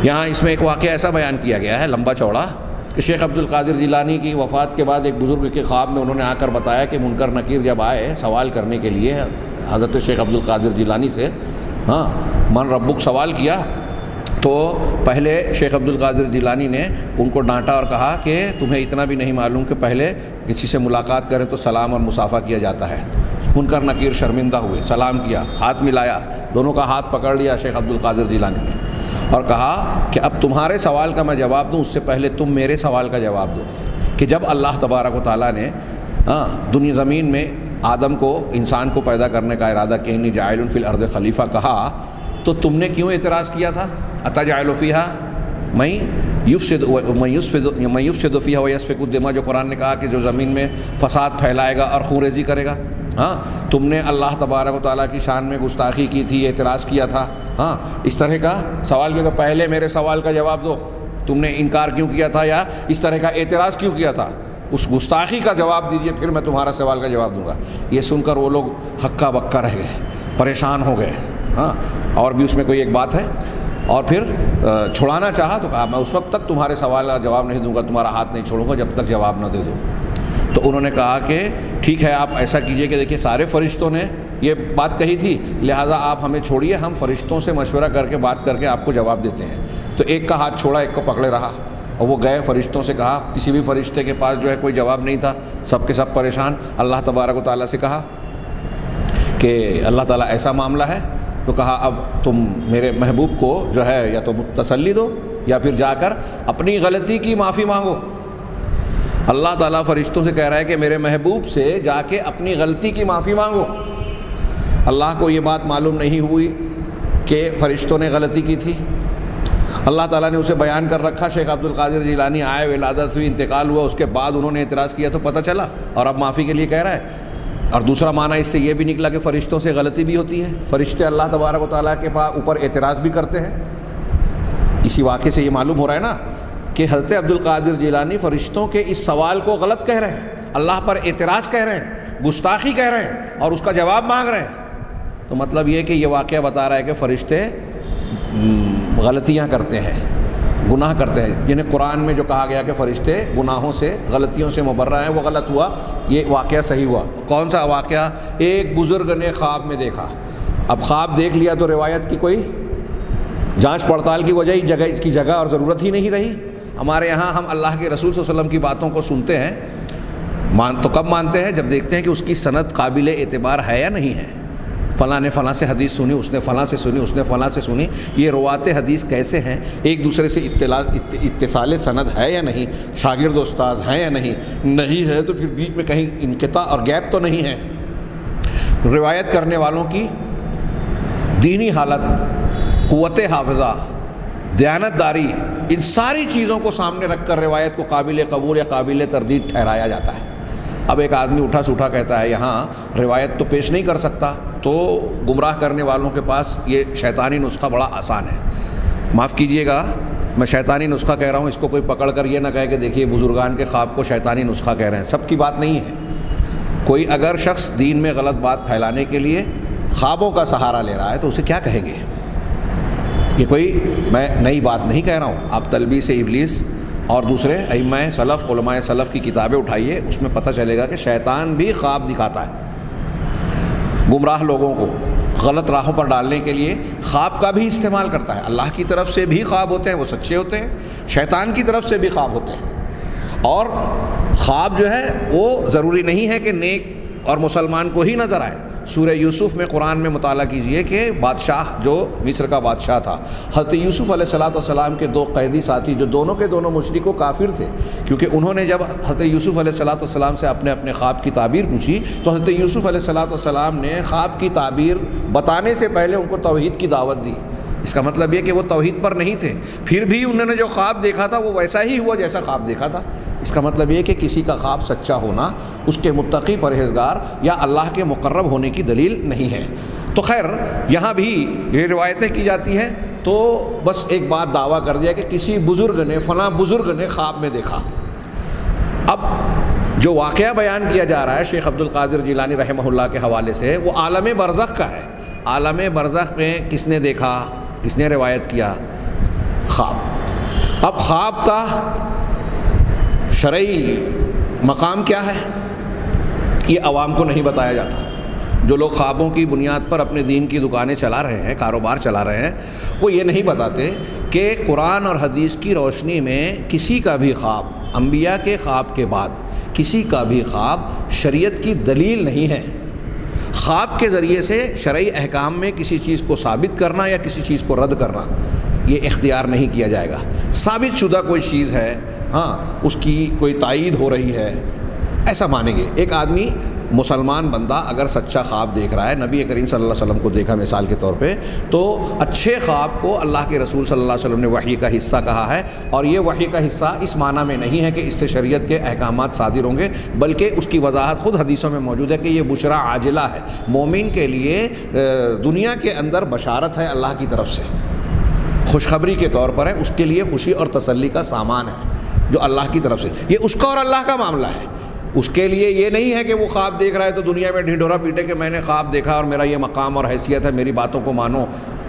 یہاں اس میں ایک واقعہ ایسا بیان کیا گیا ہے لمبا چوڑا کہ شیخ عبد القادر جیلانی کی وفات کے بعد ایک بزرگ کے خواب میں انہوں نے آ کر بتایا کہ منکر نکیر جب آئے سوال کرنے کے لیے حضرت شیخ عبد القادر جیلانی سے، من ربک سوال کیا، تو پہلے شیخ عبد القادر جیلانی نے ان کو ڈانٹا اور کہا کہ تمہیں اتنا بھی نہیں معلوم کہ پہلے کسی سے ملاقات کریں تو سلام اور مصافحہ کیا جاتا ہے۔ منکر نکیر شرمندہ ہوئے، سلام کیا، ہاتھ ملایا، دونوں کا ہاتھ پکڑ لیا شیخ عبد القادر جیلانی نے اور کہا کہ اب تمہارے سوال کا میں جواب دوں اس سے پہلے تم میرے سوال کا جواب دو کہ جب اللہ تبارک و تعالیٰ نے دنیا زمین میں آدم کو، انسان کو پیدا کرنے کا ارادہ کہ انی جاعل فی الارض خلیفہ کہا تو تم نے کیوں اعتراض کیا تھا؟ اتجعل فیہا من یفسد فیہا ویسفک الدماء، جو قرآن نے کہا کہ جو زمین میں فساد پھیلائے گا اور خون ریزی کرے گا۔ تم نے اللہ تبارک و تعالیٰ کی شان میں گستاخی کی تھی، اعتراض کیا تھا، اس طرح کا سوال کیا کہ پہلے میرے سوال کا جواب دو، تم نے انکار کیوں کیا تھا یا اس طرح کا اعتراض کیوں کیا تھا، اس گستاخی کا جواب دیجئے پھر میں تمہارا سوال کا جواب دوں گا۔ یہ سن کر وہ لوگ ہکا بکا رہ گئے، پریشان ہو گئے، اور بھی اس میں کوئی ایک بات ہے، اور پھر چھڑانا چاہا تو کہا میں اس وقت تک تمہارے سوال کا جواب نہیں دوں گا، تمہارا ہاتھ نہیں چھوڑوں گا جب تک جواب نہ دے دو۔ تو انہوں نے کہا کہ ٹھیک ہے آپ ایسا کیجئے کہ دیکھیے سارے فرشتوں نے یہ بات کہی تھی، لہٰذا آپ ہمیں چھوڑیے، ہم فرشتوں سے مشورہ کر کے بات کر کے آپ کو جواب دیتے ہیں۔ تو ایک کا ہاتھ چھوڑا، ایک کو پکڑے رہا، اور وہ گئے فرشتوں سے کہا، کسی بھی فرشتے کے پاس جو ہے کوئی جواب نہیں تھا، سب کے سب پریشان۔ اللہ تبارک و تعالیٰ سے کہا کہ اللہ تعالیٰ ایسا معاملہ ہے، تو کہا اب تم میرے محبوب کو جو ہے یا تو تسلی دو یا پھر جا کر اپنی غلطی کی معافی مانگو۔ اللہ تعالیٰ فرشتوں سے کہہ رہا ہے کہ میرے محبوب سے جا کے اپنی غلطی کی معافی مانگو۔ اللہ کو یہ بات معلوم نہیں ہوئی کہ فرشتوں نے غلطی کی تھی، اللہ تعالیٰ نے اسے بیان کر رکھا۔ شیخ عبد القادر جیلانی آئے، ولادت ہوئی، انتقال ہوا، اس کے بعد انہوں نے اعتراض کیا تو پتہ چلا اور اب معافی کے لیے کہہ رہا ہے۔ اور دوسرا معنی اس سے یہ بھی نکلا کہ فرشتوں سے غلطی بھی ہوتی ہے، فرشتے اللہ تبارک و تعالیٰ کے اوپر اعتراض بھی کرتے ہیں۔ اسی واقعے سے یہ معلوم ہو رہا ہے نا کہ حضرت عبد القادر جیلانی فرشتوں کے اس سوال کو غلط کہہ رہے ہیں، اللہ پر اعتراض کہہ رہے ہیں، گستاخی کہہ رہے ہیں اور اس کا جواب مانگ رہے ہیں۔ تو مطلب یہ کہ یہ واقعہ بتا رہا ہے کہ فرشتے غلطیاں کرتے ہیں، گناہ کرتے ہیں، یعنی قرآن میں جو کہا گیا کہ فرشتے گناہوں سے، غلطیوں سے مبرہ ہیں، وہ غلط ہوا، یہ واقعہ صحیح ہوا۔ کون سا واقعہ؟ ایک بزرگ نے خواب میں دیکھا۔ اب خواب دیکھ لیا تو روایت کی کوئی جانچ پڑتال کی وجہ کی جگہ اور ضرورت ہی نہیں رہی۔ ہمارے یہاں ہم اللہ کے رسول صلی اللہ علیہ وسلم کی باتوں کو سنتے ہیں، تو کب مانتے ہیں؟ جب دیکھتے ہیں کہ اس کی سند قابل اعتبار ہے یا نہیں ہے۔ فلاں نے فلاں سے حدیث سنی، اس نے فلاں سے سنی، اس نے فلاں سے سنی، یہ روات حدیث کیسے ہیں، ایک دوسرے سے اتصال سند ہے یا نہیں، شاگرد استاذ ہیں یا نہیں ہے تو پھر بیچ میں کہیں انقطاع اور گیپ تو نہیں ہے۔ روایت کرنے والوں کی دینی حالت، قوت حافظہ، دیانتداری، ان ساری چیزوں کو سامنے رکھ کر روایت کو قابل قبول یا قابل تردید ٹھہرایا جاتا ہے۔ اب ایک آدمی اٹھا سوٹھا کہتا ہے یہاں روایت تو پیش نہیں کر سکتا، تو گمراہ کرنے والوں کے پاس یہ شیطانی نسخہ بڑا آسان ہے۔ معاف کیجئے گا میں شیطانی نسخہ کہہ رہا ہوں، اس کو کوئی پکڑ کر یہ نہ کہے کہ دیکھیے بزرگان کے خواب کو شیطانی نسخہ کہہ رہے ہیں، سب کی بات نہیں ہے۔ کوئی اگر شخص دین میں غلط بات پھیلانے کے لیے خوابوں کا سہارا لے رہا ہے تو اسے کیا کہیں گے؟ یہ کوئی میں نئی بات نہیں کہہ رہا ہوں، آپ تلبیس ابلیس اور دوسرے ائمہ سلف، علماء سلف کی کتابیں اٹھائیے، اس میں پتہ چلے گا کہ شیطان بھی خواب دکھاتا ہے۔ گمراہ لوگوں کو غلط راہوں پر ڈالنے کے لیے خواب کا بھی استعمال کرتا ہے۔ اللہ کی طرف سے بھی خواب ہوتے ہیں، وہ سچے ہوتے ہیں، شیطان کی طرف سے بھی خواب ہوتے ہیں، اور خواب جو ہے وہ ضروری نہیں ہے کہ نیک اور مسلمان کو ہی نظر آئے۔ سورہ یوسف میں قرآن میں مطالعہ کیجئے کہ بادشاہ جو مصر کا بادشاہ تھا، حضرت یوسف علیہ السلام کے دو قیدی ساتھی جو دونوں کے دونوں مشرک و کافر تھے، کیونکہ انہوں نے جب حضرت یوسف علیہ السلام سے اپنے خواب کی تعبیر پوچھی تو حضرت یوسف علیہ السلام نے خواب کی تعبیر بتانے سے پہلے ان کو توحید کی دعوت دی۔ اس کا مطلب یہ کہ وہ توحید پر نہیں تھے، پھر بھی انہوں نے جو خواب دیکھا تھا وہ ویسا ہی ہوا جیسا خواب دیکھا تھا۔ اس کا مطلب یہ کہ کسی کا خواب سچا ہونا اس کے متقی، پرہیزگار یا اللہ کے مقرب ہونے کی دلیل نہیں ہے۔ تو خیر یہاں بھی یہ روایتیں کی جاتی ہیں، تو بس ایک بات دعویٰ کر دیا کہ کسی بزرگ نے، فلاں بزرگ نے خواب میں دیکھا۔ اب جو واقعہ بیان کیا جا رہا ہے شیخ عبد القادر جیلانی رحمہ اللہ کے حوالے سے، وہ عالم برزخ کا ہے۔ عالم برزخ میں کس نے دیکھا، کس نے روایت کیا؟ خواب. اب خواب کا شرعی مقام کیا ہے یہ عوام کو نہیں بتایا جاتا. جو لوگ خوابوں کی بنیاد پر اپنے دین کی دکانیں چلا رہے ہیں، کاروبار چلا رہے ہیں، وہ یہ نہیں بتاتے کہ قرآن اور حدیث کی روشنی میں کسی کا بھی خواب، انبیاء کے خواب کے بعد کسی کا بھی خواب شریعت کی دلیل نہیں ہے. خواب کے ذریعے سے شرعی احکام میں کسی چیز کو ثابت کرنا یا کسی چیز کو رد کرنا یہ اختیار نہیں کیا جائے گا. ثابت شدہ کوئی چیز ہے، ہاں اس کی کوئی تائید ہو رہی ہے، ایسا مانیں گے. ایک آدمی مسلمان بندہ اگر سچا خواب دیکھ رہا ہے، نبی کریم صلی اللہ علیہ وسلم کو دیکھا مثال کے طور پہ، تو اچھے خواب کو اللہ کے رسول صلی اللہ علیہ وسلم نے وحی کا حصہ کہا ہے. اور یہ وحی کا حصہ اس معنی میں نہیں ہے کہ اس سے شریعت کے احکامات صادر ہوں گے، بلکہ اس کی وضاحت خود حدیثوں میں موجود ہے کہ یہ بشرا عاجلہ ہے، مومن کے لیے دنیا کے اندر بشارت ہے اللہ کی طرف سے، خوشخبری کے طور پر ہے، اس کے لیے خوشی اور تسلی کا سامان ہے جو اللہ کی طرف سے. یہ اس کا اور اللہ کا معاملہ ہے. اس کے لیے یہ نہیں ہے کہ وہ خواب دیکھ رہا ہے تو دنیا میں ڈھنڈورا پیٹے کہ میں نے خواب دیکھا اور میرا یہ مقام اور حیثیت ہے، میری باتوں کو مانو.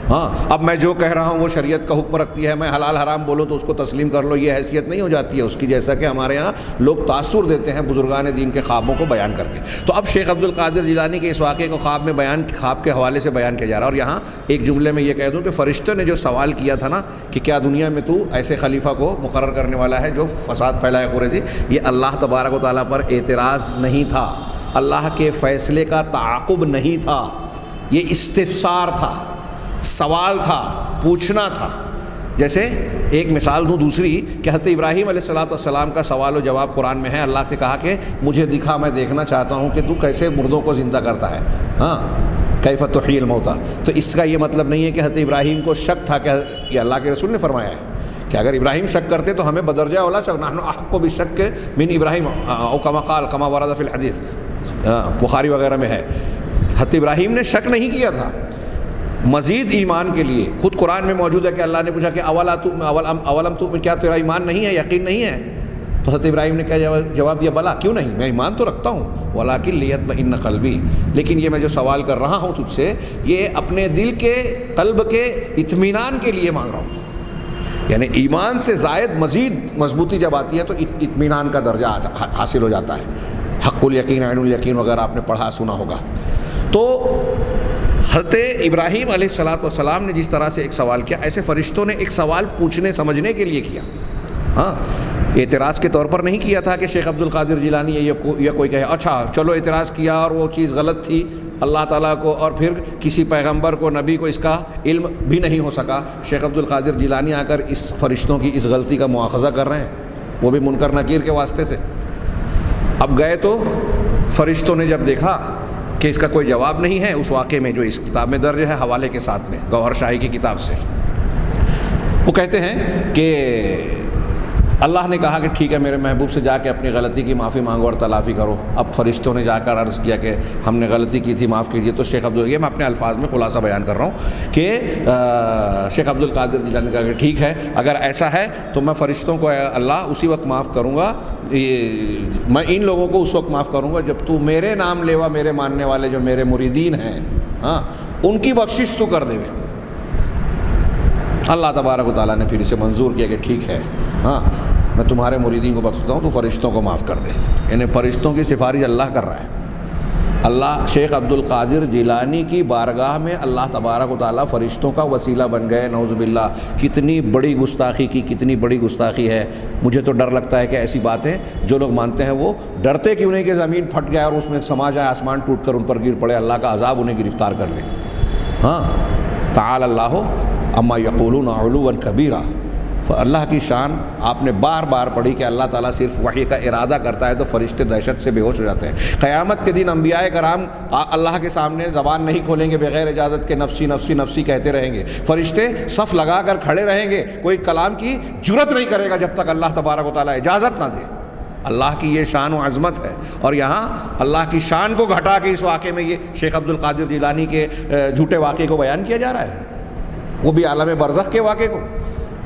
ہاں اب میں جو کہہ رہا ہوں وہ شریعت کا حکم رکھتی ہے، میں حلال حرام بولوں تو اس کو تسلیم کر لو، یہ حیثیت نہیں ہو جاتی ہے اس کی، جیسا کہ ہمارے ہاں لوگ تاثر دیتے ہیں بزرگان دین کے خوابوں کو بیان کر کے. تو اب شیخ عبد القادر جیلانی کے اس واقعے کو خواب کے حوالے سے بیان کیا جا رہا ہے. اور یہاں ایک جملے میں یہ کہہ دوں کہ فرشتوں نے جو سوال کیا تھا نا کہ کیا دنیا میں تو ایسے خلیفہ کو مقرر کرنے والا ہے جو فساد پھیلائے پورے تھی، یہ اللہ تبارک و تعالیٰ پر اعتراض نہیں تھا، اللہ کے فیصلے کا تعاقب نہیں تھا، یہ استفسار تھا، سوال تھا، پوچھنا تھا. جیسے ایک مثال دوں دوسری کہ حضرت ابراہیم علیہ السلام کا سوال و جواب قرآن میں ہے. اللہ نے کہا کہ مجھے دکھا، میں دیکھنا چاہتا ہوں کہ تو کیسے مردوں کو زندہ کرتا ہے. ہاں کیف تحیی الموتیٰ. تو اس کا یہ مطلب نہیں ہے کہ حضرت ابراہیم کو شک تھا کہ یہ اللہ کے رسول نے فرمایا ہے کہ اگر ابراہیم شک کرتے تو ہمیں بدرجہ اولا شک، نحن احق بالشک من ابراہیم او کما قال کما ورد فی الحدیث، بخاری وغیرہ میں ہے. حضرت ابراہیم نے شک نہیں کیا تھا، مزید ایمان کے لیے خود قرآن میں موجود ہے کہ اللہ نے پوچھا کہ اولم تو کیا تیرا ایمان نہیں ہے، یقین نہیں ہے؟ تو حضرت ابراہیم نے کیا جواب دیا، بلا کیوں نہیں، میں ایمان تو رکھتا ہوں، ولیکن لیطمئن قلبی، لیکن یہ میں جو سوال کر رہا ہوں تجھ سے یہ اپنے دل کے قلب کے اطمینان کے لیے مانگ رہا ہوں. یعنی ایمان سے زائد مزید مضبوطی جب آتی ہے تو اطمینان کا درجہ حاصل ہو جاتا ہے. حق الیقین عین الیقین وغیرہ آپ نے پڑھا سنا ہوگا. تو حضرت ابراہیم علیہ السلام نے جس طرح سے ایک سوال کیا، ایسے فرشتوں نے ایک سوال پوچھنے سمجھنے کے لیے کیا. ہاں اعتراض کے طور پر نہیں کیا تھا کہ شیخ عبد القادر جیلانی یا کوئی کہے اچھا چلو اعتراض کیا اور وہ چیز غلط تھی اللہ تعالیٰ کو، اور پھر کسی پیغمبر کو نبی کو اس کا علم بھی نہیں ہو سکا. شیخ عبد القادر جیلانی آ کر اس فرشتوں کی اس غلطی کا مواخذہ کر رہے ہیں، وہ بھی منکر نکیر کے واسطے سے. اب گئے تو فرشتوں نے جب دیکھا کہ اس کا کوئی جواب نہیں ہے اس واقعے میں جو اس کتاب میں درج ہے حوالے کے ساتھ میں گوہر شاہی کی کتاب سے، وہ کہتے ہیں کہ اللہ نے کہا کہ ٹھیک ہے میرے محبوب سے جا کے اپنی غلطی کی معافی مانگو اور تلافی کرو. اب فرشتوں نے جا کر عرض کیا کہ ہم نے غلطی کی تھی، معاف کیجیے. تو شیخ یہ میں اپنے الفاظ میں خلاصہ بیان کر رہا ہوں کہ شیخ عبد القادر جیلانی نے کہا کہ ٹھیک ہے اگر ایسا ہے تو میں فرشتوں کو اللہ اسی وقت معاف کروں گا، میں ان لوگوں کو اس وقت معاف کروں گا جب تو میرے نام لیوا میرے ماننے والے جو میرے مریدین ہیں ہاں ان کی بخشش تو کر دے. اللہ تبارک و تعالیٰ نے پھر اسے منظور کیا کہ ٹھیک ہے ہاں میں تمہارے مریدین کو بخشتا ہوں تو فرشتوں کو معاف کر دے. یعنی فرشتوں کی سفارش اللہ کر رہا ہے. اللہ شیخ عبد القادر جیلانی کی بارگاہ میں اللہ تبارک و تعالیٰ فرشتوں کا وسیلہ بن گئے. نعوذ باللہ کتنی بڑی گستاخی کی، کتنی بڑی گستاخی ہے. مجھے تو ڈر لگتا ہے کہ ایسی باتیں جو لوگ مانتے ہیں وہ ڈرتے کیوں نہیں کہ زمین پھٹ جائے اور اس میں سما جائے، آسمان ٹوٹ کر ان پر گر پڑے، اللہ کا عذاب انہیں گرفتار کر لے. ہاں تعالی اللہ اما یقولون علوا کبیرا. اللہ کی شان آپ نے بار بار پڑھی کہ اللہ تعالیٰ صرف وحی کا ارادہ کرتا ہے تو فرشتے دہشت سے بے ہوش ہو جاتے ہیں. قیامت کے دن انبیاء کرام اللہ کے سامنے زبان نہیں کھولیں گے، بغیر اجازت کے نفسی نفسی نفسی کہتے رہیں گے. فرشتے صف لگا کر کھڑے رہیں گے، کوئی کلام کی جرت نہیں کرے گا جب تک اللہ تبارک و تعالیٰ اجازت نہ دے. اللہ کی یہ شان و عظمت ہے. اور یہاں اللہ کی شان کو گھٹا کے اس واقعے میں یہ شیخ عبد القادر جیلانی کے جھوٹے واقعے کو بیان کیا جا رہا ہے، وہ بھی عالم برزخ کے واقعے کو.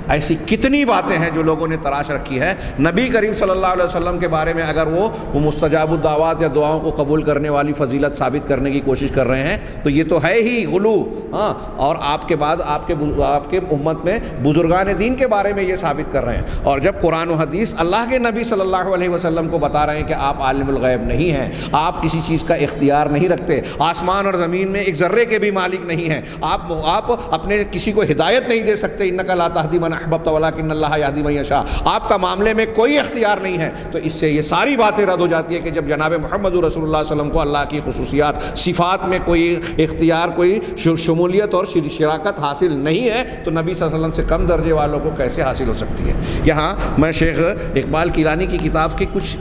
ایسی کتنی باتیں ہیں جو لوگوں نے تراش رکھی ہے نبی کریم صلی اللہ علیہ وسلم کے بارے میں. اگر وہ مستجاب الدعوات یا دعاؤں کو قبول کرنے والی فضیلت ثابت کرنے کی کوشش کر رہے ہیں تو یہ تو ہے ہی غلو. ہاں، اور آپ کے بعد آپ کے امت میں بزرگان دین کے بارے میں یہ ثابت کر رہے ہیں. اور جب قرآن و حدیث اللہ کے نبی صلی اللہ علیہ وسلم کو بتا رہے ہیں کہ آپ عالم الغیب نہیں ہیں، آپ کسی چیز کا اختیار نہیں رکھتے، آسمان اور زمین میں ایک ذرے کے بھی مالک نہیں ہیں، آپ اپنے کسی کو ہدایت نہیں دے سکتے، انک لا تہدی من احببت ولکن اللہ یہدی من یشاء، آپ کا معاملے میں کوئی اختیار نہیں ہے. تو اس سے یہ ساری باتیں رد ہو جاتی ہے کہ جب جناب محمد رسول اللہ صلی اللہ علیہ وسلم کو اللہ کی خصوصیات صفات میں کوئی اختیار، کوئی شمولیت اور شراکت حاصل نہیں ہے تو نبی صلی اللہ علیہ وسلم سے کم درجے والوں کو کیسے حاصل ہو سکتی ہے. یہاں میں شیخ اقبال کیلانی کی کتاب کے کچھ